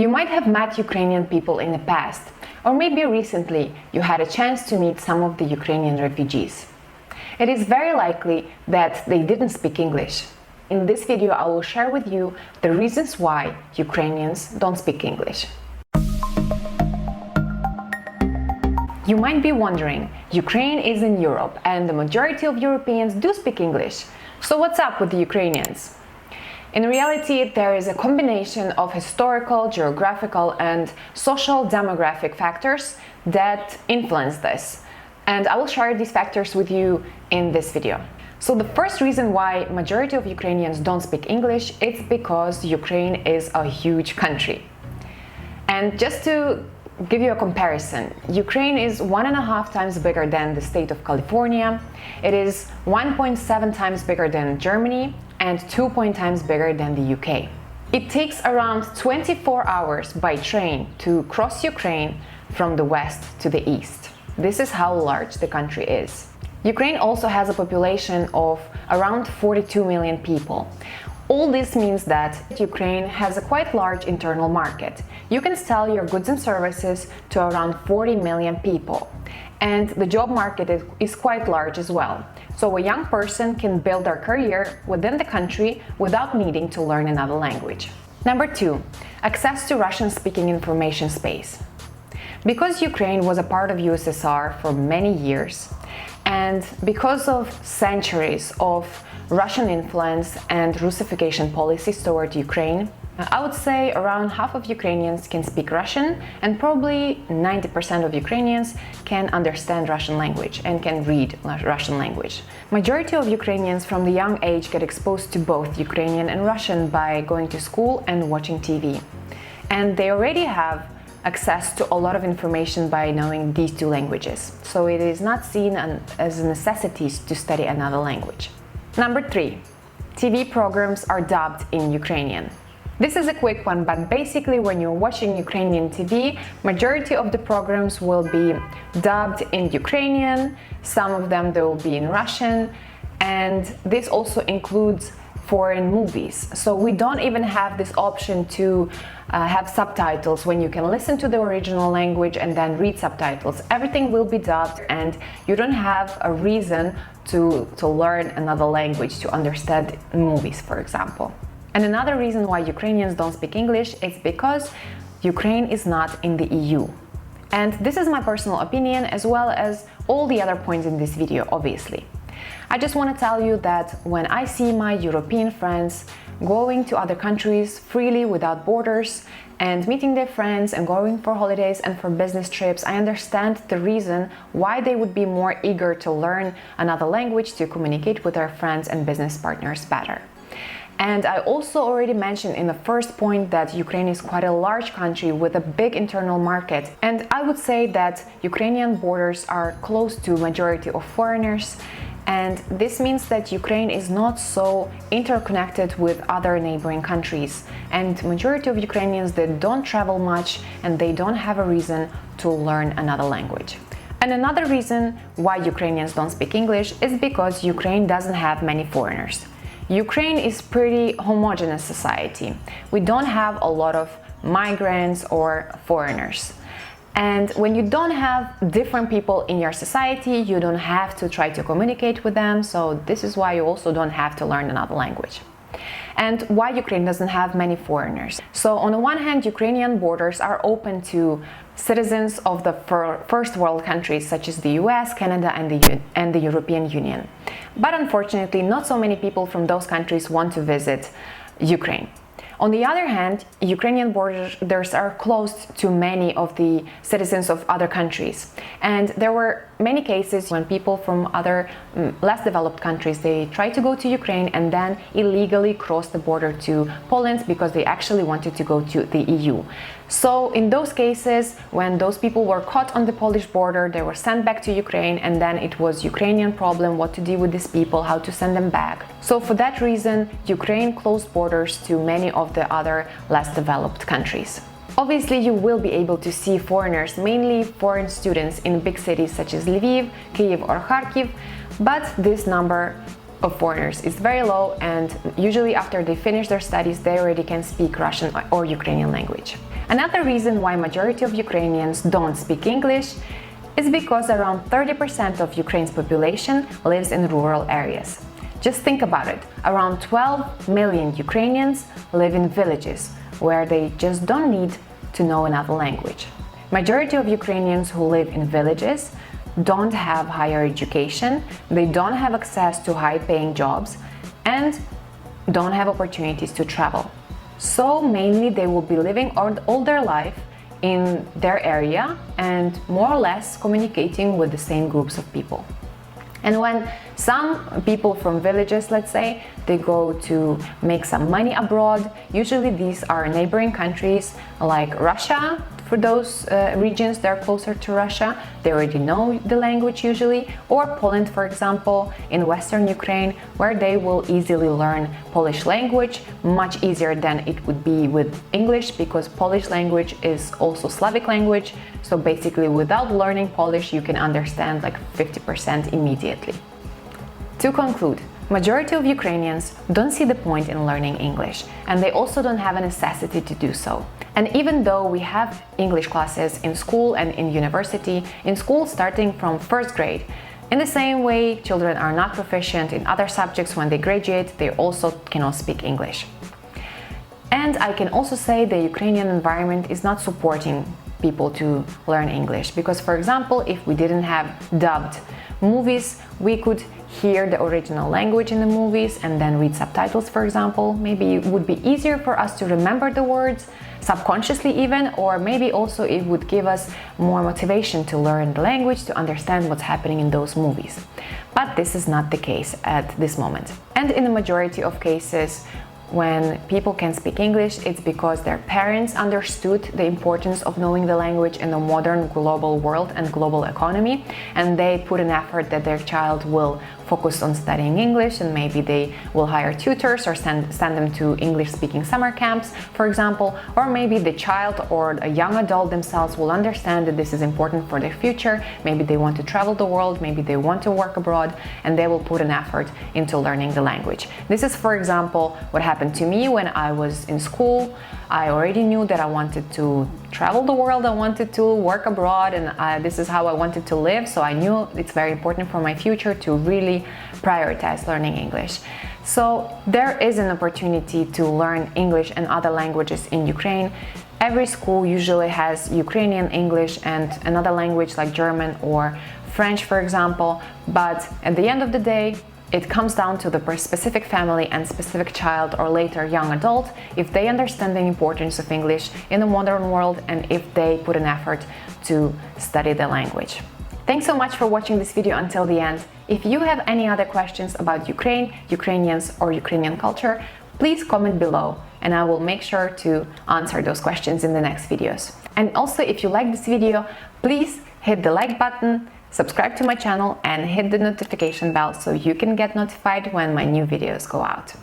You might have met Ukrainian people in the past, or maybe recently you had a chance to meet some of the Ukrainian refugees. It is very likely that they didn't speak English. In this video, I will share with you the reasons why Ukrainians don't speak English. You might be wondering, Ukraine is in Europe and the majority of Europeans do speak English. So what's up with the Ukrainians? In reality, there is a combination of historical, geographical, and social demographic factors that influence this. And I will share these factors with you in this video. So the first reason why majority of Ukrainians don't speak English is because Ukraine is a huge country. And just to give you a comparison, Ukraine is 1.5 times bigger than the state of California. It is 1.7 times bigger than Germany and 2 times bigger than the UK. It takes around 24 hours by train to cross Ukraine from the west to the east. This is how large the country is. Ukraine also has a population of around 42 million people. All this means that Ukraine has a quite large internal market. You can sell your goods and services to around 40 million people. And the job market is quite large as well. So a young person can build their career within the country without needing to learn another language. Number 2, access to Russian-speaking information space. Because Ukraine was a part of USSR for many years, and because of centuries of Russian influence and Russification policies toward Ukraine, I would say around half of Ukrainians can speak Russian, and probably 90% of Ukrainians can understand Russian language and can read Russian language. Majority of Ukrainians from the young age get exposed to both Ukrainian and Russian by going to school and watching TV. And they already have access to a lot of information by knowing these two languages. So it is not seen as a necessity to study another language. Number 3, TV programs are dubbed in Ukrainian. This is a quick one, but basically when you're watching Ukrainian TV, majority of the programs will be dubbed in Ukrainian, some of them they will be in Russian, and this also includes foreign movies. So we don't even have this option to have subtitles when you can listen to the original language and then read subtitles. Everything will be dubbed and you don't have a reason to learn another language to understand movies, for example. And another reason why Ukrainians don't speak English is because Ukraine is not in the EU. And this is my personal opinion as well as all the other points in this video, obviously. I just want to tell you that when I see my European friends going to other countries freely without borders and meeting their friends and going for holidays and for business trips, I understand the reason why they would be more eager to learn another language to communicate with their friends and business partners better. And I also already mentioned in the first point that Ukraine is quite a large country with a big internal market. And I would say that Ukrainian borders are close to majority of foreigners. And this means that Ukraine is not so interconnected with other neighboring countries. And majority of Ukrainians, they don't travel much and they don't have a reason to learn another language. And another reason why Ukrainians don't speak English is because Ukraine doesn't have many foreigners. Ukraine is pretty homogeneous society. We don't have a lot of migrants or foreigners. And when you don't have different people in your society, you don't have to try to communicate with them. So this is why you also don't have to learn another language. And why Ukraine doesn't have many foreigners. So on the one hand, Ukrainian borders are open to citizens of the first world countries such as the US, Canada, and the European Union. But unfortunately, not so many people from those countries want to visit Ukraine. On the other hand, Ukrainian borders are closed to many of the citizens of other countries. And there were many cases when people from other less developed countries, they tried to go to Ukraine and then illegally crossed the border to Poland because they actually wanted to go to the EU. So in those cases, when those people were caught on the Polish border, they were sent back to Ukraine, and then it was Ukrainian problem what to do with these people, how to send them back. So for that reason, Ukraine closed borders to many of the other less developed countries. Obviously, you will be able to see foreigners, mainly foreign students in big cities such as Lviv, Kyiv or Kharkiv, but this number of foreigners is very low, and usually after they finish their studies they already can speak Russian or Ukrainian language. Another reason why majority of Ukrainians don't speak English is because around 30% of Ukraine's population lives in rural areas. Just think about it, around 12 million Ukrainians live in villages where they just don't need to know another language. Majority of Ukrainians who live in villages don't have higher education, they don't have access to high-paying jobs, and don't have opportunities to travel. So mainly they will be living all their life in their area and more or less communicating with the same groups of people. And when some people from villages, let's say, they go to make some money abroad, usually these are neighboring countries like Russia. For those regions that are closer to Russia, they already know the language usually, or Poland, for example, in Western Ukraine, where they will easily learn Polish language, much easier than it would be with English, because Polish language is also Slavic language, so basically without learning Polish, you can understand like 50% immediately. To conclude, majority of Ukrainians don't see the point in learning English, and they also don't have a necessity to do so. And even though we have English classes in school and in university, in school starting from first grade, in the same way children are not proficient in other subjects when they graduate, they also cannot speak English. And I can also say the Ukrainian environment is not supporting people to learn English, because for example, if we didn't have dubbed movies, we could hear the original language in the movies and then read subtitles, for example. Maybe it would be easier for us to remember the words subconsciously even, or maybe also it would give us more motivation to learn the language, to understand what's happening in those movies. But this is not the case at this moment. And in the majority of cases, when people can speak English, it's because their parents understood the importance of knowing the language in the modern global world and global economy, and they put an effort that their child will focus on studying English, and maybe they will hire tutors or send them to English-speaking summer camps, for example, or maybe the child or a young adult themselves will understand that this is important for their future. Maybe they want to travel the world, maybe they want to work abroad, and they will put an effort into learning the language. This is, for example, what happened to me when I was in school. I already knew that I wanted to travel the world, I wanted to work abroad, and this is how I wanted to live, so I knew it's very important for my future to really prioritize learning English. So there is an opportunity to learn English and other languages in Ukraine. Every school usually has Ukrainian English and another language like German or French, for example, but at the end of the day, it comes down to the specific family and specific child or later young adult, if they understand the importance of English in the modern world and if they put an effort to study the language. Thanks so much for watching this video until the end. If you have any other questions about Ukraine, Ukrainians or Ukrainian culture, please comment below and I will make sure to answer those questions in the next videos. And also, if you like this video, please hit the like button, subscribe to my channel and hit the notification bell so you can get notified when my new videos go out.